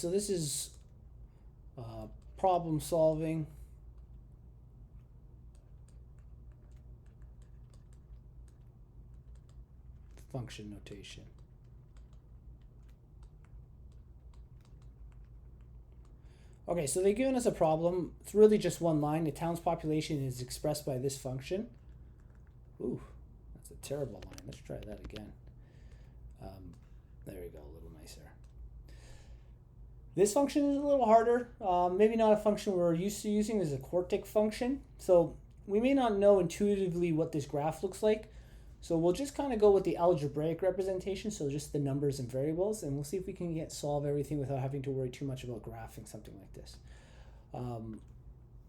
So this is problem solving. Function notation. Okay, so they've given us a problem. It's really just one line. The town's population is expressed by this function. Ooh, that's a terrible line. Let's try that again. There we go, a little nicer. This function is a little harder. Maybe not a function we're used to using. Is a quartic function. So we may not know intuitively what this graph looks like. So we'll just kind of go with the algebraic representation, so just the numbers and variables, and we'll see if we can solve everything without having to worry too much about graphing something like this.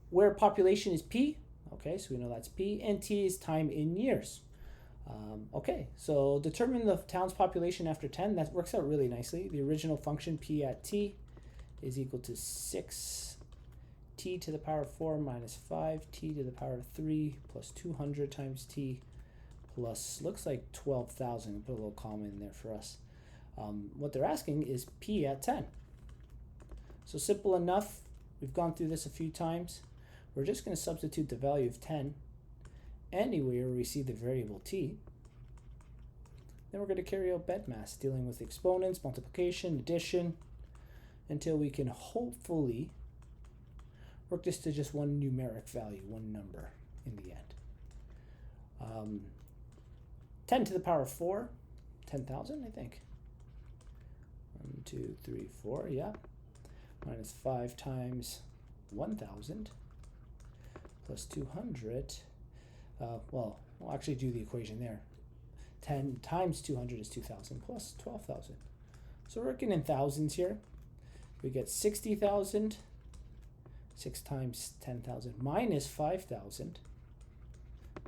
Where population is P, okay, so we know that's P, and T is time in years. Okay, so determine the town's population after 10. That works out really nicely. The original function P at T is equal to 6 T to the power of 4 minus 5 T to the power of 3 plus 200 times T plus, looks like 12,000. Put a little comma in there for us. What they're asking is P at 10. So simple enough. We've gone through this a few times. We're just going to substitute the value of 10 anywhere we see the variable t. Then we're going to carry out BEDMAS, dealing with exponents, multiplication, addition, until we can hopefully work this to just one numeric value, one number in the end. 10 to the power of 4, 10,000, I think. 1, 2, 3, 4, yeah. Minus 5 times 1,000 plus 200. Well, we'll actually do the equation there. 10 times 200 is 2,000 plus 12,000. So we're working in thousands here. We get 60,000. 6 times 10,000 minus 5,000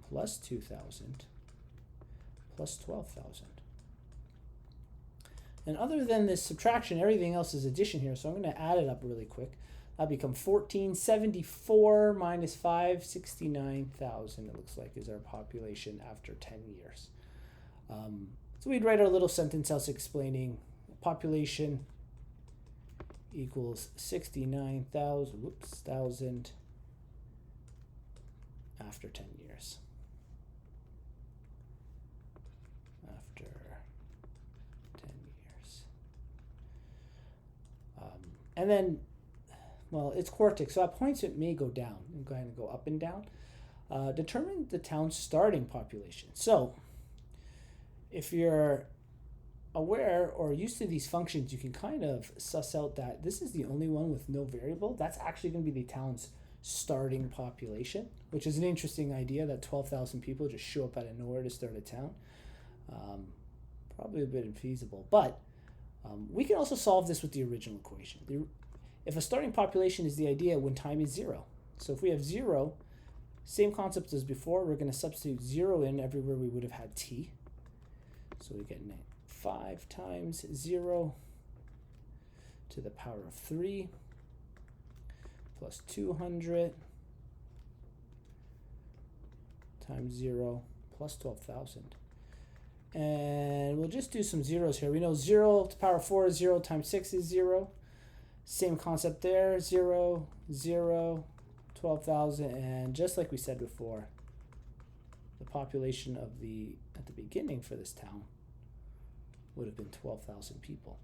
plus 2,000 plus 12,000. And other than this subtraction, everything else is addition here. So I'm going to add it up really quick. That'll become 1474 minus 5, 69,000, it looks like, is our population after 10 years. So we'd write our little sentence else explaining population equals 69,000 after 10 years. After 10 years. And then, well, it's quartic, so at points it may go down. I'm going to go up and down. Determine the town's starting population. So if you're aware or used to these functions, you can kind of suss out that this is the only one with no variable. That's actually going to be the town's starting population, which is an interesting idea that 12,000 people just show up out of nowhere to start a town. Probably a bit infeasible, but we can also solve this with the original equation. If a starting population is the idea when time is 0. So if we have 0, same concept as before, we're going to substitute 0 in everywhere we would have had t. So we get 5 times 0 to the power of 3 plus 200 times 0 plus 12,000. And we'll just do some zeros here. We know 0 to the power of 4 is 0 times 6 is 0. Same concept there, 0, 0, 12,000, and just like we said before, the population of at the beginning for this town would have been 12,000 people.